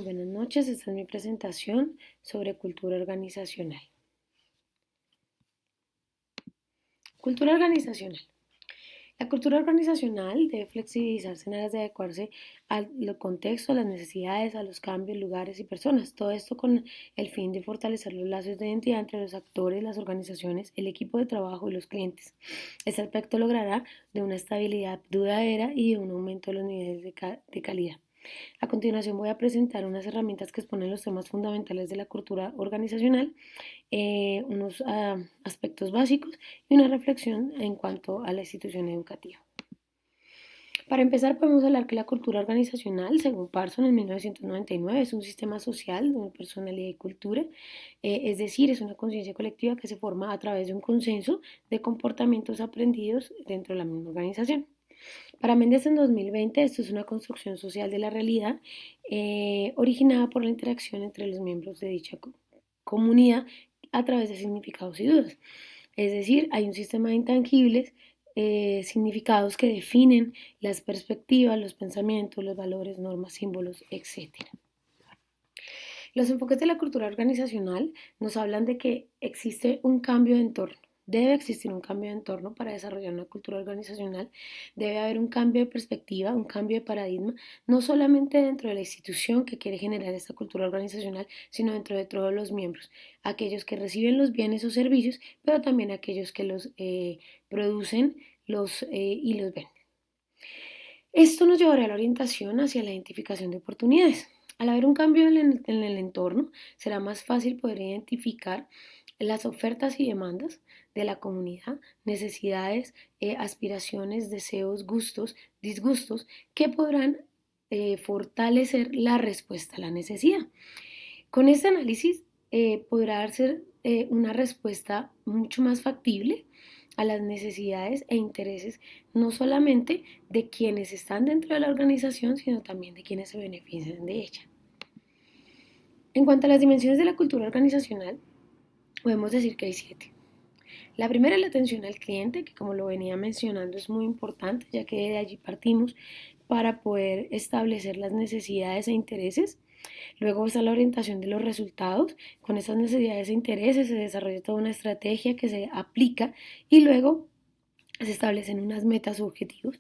Buenas noches, esta es mi presentación sobre cultura organizacional. Cultura organizacional. La cultura organizacional debe flexibilizarse en aras de adecuarse al contexto, a las necesidades, a los cambios, lugares y personas. Todo esto con el fin de fortalecer los lazos de identidad entre los actores, las organizaciones, el equipo de trabajo y los clientes. Este aspecto logrará de una estabilidad duradera y de un aumento de los niveles de calidad. A continuación voy a presentar unas herramientas que exponen los temas fundamentales de la cultura organizacional, unos aspectos básicos y una reflexión en cuanto a la institución educativa. Para empezar, podemos hablar que la cultura organizacional, según Parson en 1999, es un sistema social de personalidad y cultura, es decir, es una conciencia colectiva que se forma a través de un consenso de comportamientos aprendidos dentro de la misma organización. Para Méndez en 2020, esto es una construcción social de la realidad originada por la interacción entre los miembros de dicha comunidad a través de significados y dudas. Es decir, hay un sistema de intangibles, significados que definen las perspectivas, los pensamientos, los valores, normas, símbolos, etc. Los enfoques de la cultura organizacional nos hablan de que existe un cambio de entorno. Debe existir un cambio de entorno para desarrollar una cultura organizacional. Debe haber un cambio de perspectiva, un cambio de paradigma, no solamente dentro de la institución que quiere generar esta cultura organizacional, sino dentro de todos los miembros, aquellos que reciben los bienes o servicios, pero también aquellos que los producen y los venden. Esto nos llevará a la orientación hacia la identificación de oportunidades. Al haber un cambio en el entorno, será más fácil poder identificar las ofertas y demandas de la comunidad, necesidades, aspiraciones, deseos, gustos, disgustos, que podrán fortalecer la respuesta a la necesidad. Con este análisis podrá darse una respuesta mucho más factible a las necesidades e intereses no solamente de quienes están dentro de la organización, sino también de quienes se benefician de ella. En cuanto a las dimensiones de la cultura organizacional, podemos decir que hay 7. La primera es la atención al cliente, que como lo venía mencionando es muy importante, ya que de allí partimos para poder establecer las necesidades e intereses. Luego está la orientación de los resultados. Con esas necesidades e intereses se desarrolla toda una estrategia que se aplica y luego se establecen unas metas o objetivos.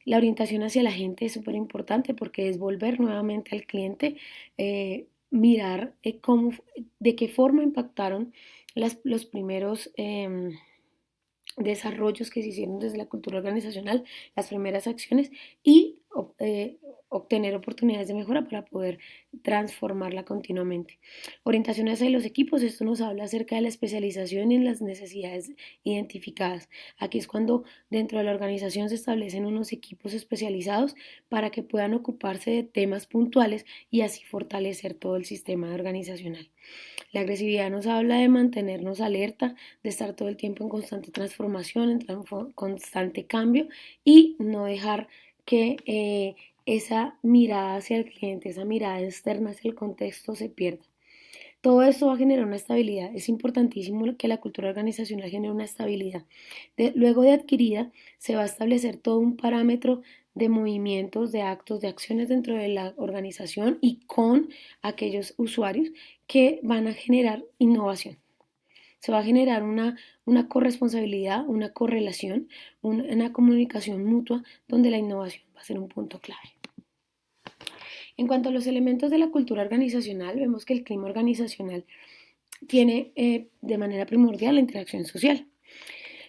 La orientación hacia la gente es súper importante porque es volver nuevamente al cliente, mirar de qué forma impactaron los primeros desarrollos que se hicieron desde la cultura organizacional, las primeras acciones y obtener oportunidades de mejora para poder transformarla continuamente. Orientación hacia los equipos, esto nos habla acerca de la especialización y en las necesidades identificadas. Aquí es cuando dentro de la organización se establecen unos equipos especializados para que puedan ocuparse de temas puntuales y así fortalecer todo el sistema organizacional. La agresividad nos habla de mantenernos alerta, de estar todo el tiempo en constante transformación, en constante cambio y no dejar que esa mirada hacia el cliente, esa mirada externa hacia el contexto se pierda. Todo esto va a generar una estabilidad. Es importantísimo que la cultura organizacional genere una estabilidad. Luego de adquirida, se va a establecer todo un parámetro de movimientos, de actos, de acciones dentro de la organización y con aquellos usuarios que van a generar innovación. Se va a generar una corresponsabilidad, una correlación, una comunicación mutua donde la innovación va a ser un punto clave. En cuanto a los elementos de la cultura organizacional, vemos que el clima organizacional tiene de manera primordial la interacción social.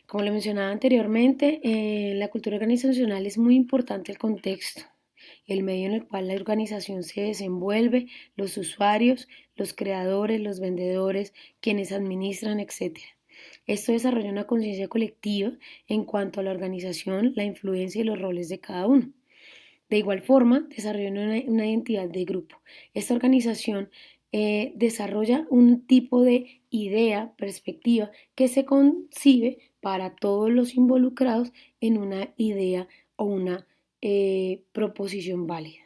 Como lo mencionaba anteriormente, la cultura organizacional es muy importante el contexto, el medio en el cual la organización se desenvuelve, los usuarios, los creadores, los vendedores, quienes administran, etc. Esto desarrolla una conciencia colectiva en cuanto a la organización, la influencia y los roles de cada uno. De igual forma, desarrolla una identidad de grupo. Esta organización desarrolla un tipo de idea, perspectiva, que se concibe para todos los involucrados en una idea o una proposición válida.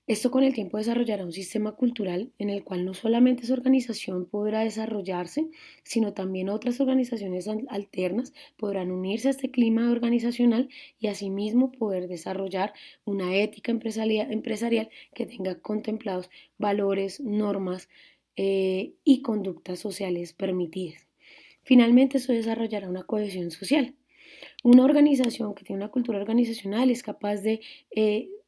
Esto con el tiempo desarrollará un sistema cultural en el cual no solamente esa organización podrá desarrollarse, sino también otras organizaciones alternas podrán unirse a este clima organizacional y asimismo poder desarrollar una ética empresarial que tenga contemplados valores, normas y conductas sociales permitidas. Finalmente, eso desarrollará una cohesión social. Una organización que tiene una cultura organizacional es capaz de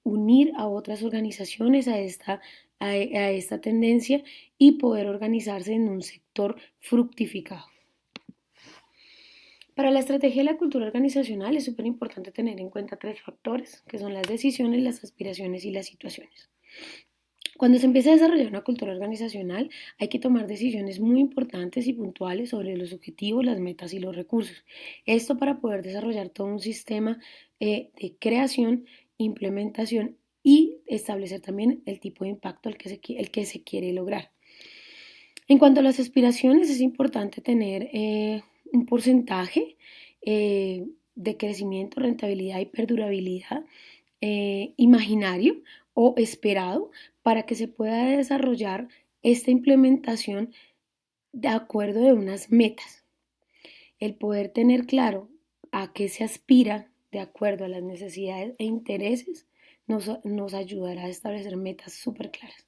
unir a otras organizaciones a esta tendencia y poder organizarse en un sector fructificado. Para la estrategia de la cultura organizacional es súper importante tener en cuenta tres factores, que son las decisiones, las aspiraciones y las situaciones. Cuando se empieza a desarrollar una cultura organizacional, hay que tomar decisiones muy importantes y puntuales sobre los objetivos, las metas y los recursos. Esto para poder desarrollar todo un sistema de creación, implementación y establecer también el tipo de impacto al que se quiere lograr. En cuanto a las aspiraciones, es importante tener un porcentaje de crecimiento, rentabilidad y perdurabilidad imaginario o esperado para que se pueda desarrollar esta implementación de acuerdo de unas metas. El poder tener claro a qué se aspira de acuerdo a las necesidades e intereses nos ayudará a establecer metas súper claras.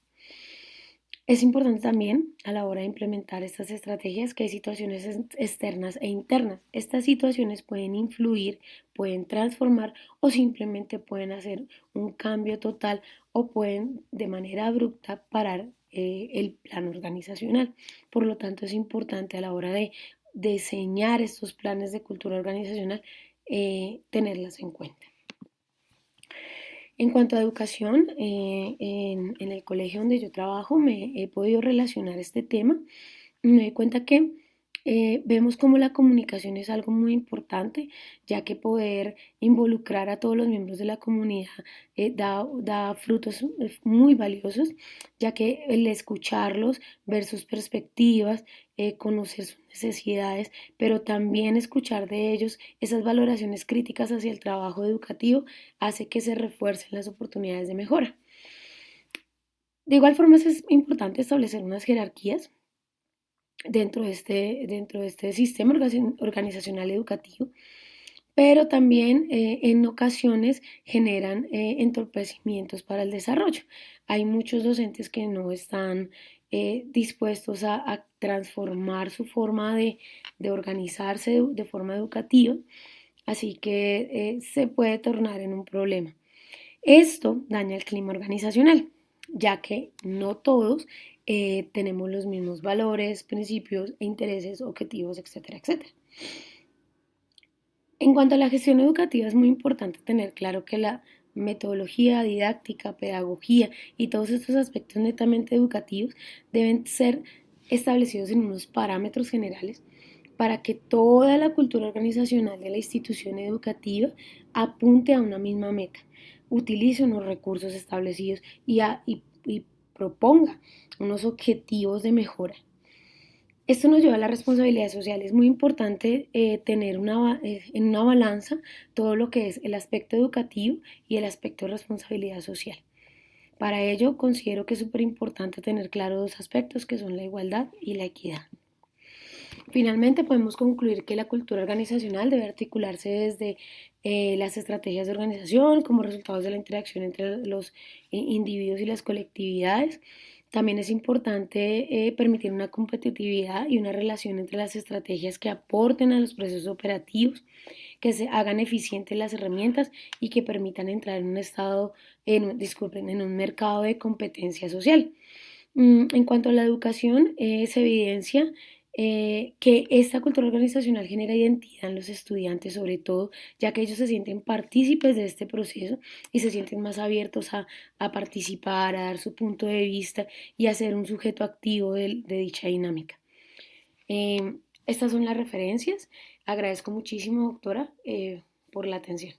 Es importante también a la hora de implementar estas estrategias que hay situaciones externas e internas. Estas situaciones pueden influir, pueden transformar o simplemente pueden hacer un cambio total o pueden de manera abrupta parar el plan organizacional. Por lo tanto, es importante a la hora de diseñar estos planes de cultura organizacional tenerlas en cuenta. En cuanto a educación, en el colegio donde yo trabajo me he podido relacionar este tema. Me doy cuenta que vemos como la comunicación es algo muy importante, ya que poder involucrar a todos los miembros de la comunidad da frutos muy valiosos, ya que el escucharlos, ver sus perspectivas, conocer sus necesidades, pero también escuchar de ellos esas valoraciones críticas hacia el trabajo educativo hace que se refuercen las oportunidades de mejora. De igual forma es importante establecer unas jerarquías dentro de este sistema organizacional educativo, pero también en ocasiones generan entorpecimientos para el desarrollo. Hay muchos docentes que no están dispuestos a transformar su forma de organizarse de forma educativa, así que se puede tornar en un problema. Esto daña el clima organizacional, ya que no todos tenemos los mismos valores, principios, intereses, objetivos, etcétera, etcétera. En cuanto a la gestión educativa, es muy importante tener claro que la metodología didáctica, pedagogía y todos estos aspectos netamente educativos deben ser establecidos en unos parámetros generales para que toda la cultura organizacional de la institución educativa apunte a una misma meta, utilice unos recursos establecidos y proponga unos objetivos de mejora. Esto nos lleva a la responsabilidad social. Es muy importante tener en una balanza todo lo que es el aspecto educativo y el aspecto de responsabilidad social. Para ello, considero que es súper importante tener claro dos aspectos que son la igualdad y la equidad. Finalmente, podemos concluir que la cultura organizacional debe articularse desde las estrategias de organización como resultados de la interacción entre los individuos y las colectividades. También es importante permitir una competitividad y una relación entre las estrategias que aporten a los procesos operativos, que se hagan eficientes las herramientas y que permitan entrar en un en un mercado de competencia social. En cuanto a la educación, se evidencia que esta cultura organizacional genera identidad en los estudiantes, sobre todo, ya que ellos se sienten partícipes de este proceso y se sienten más abiertos a participar, a dar su punto de vista y a ser un sujeto activo de dicha dinámica. Estas son las referencias. Agradezco muchísimo, doctora, por la atención.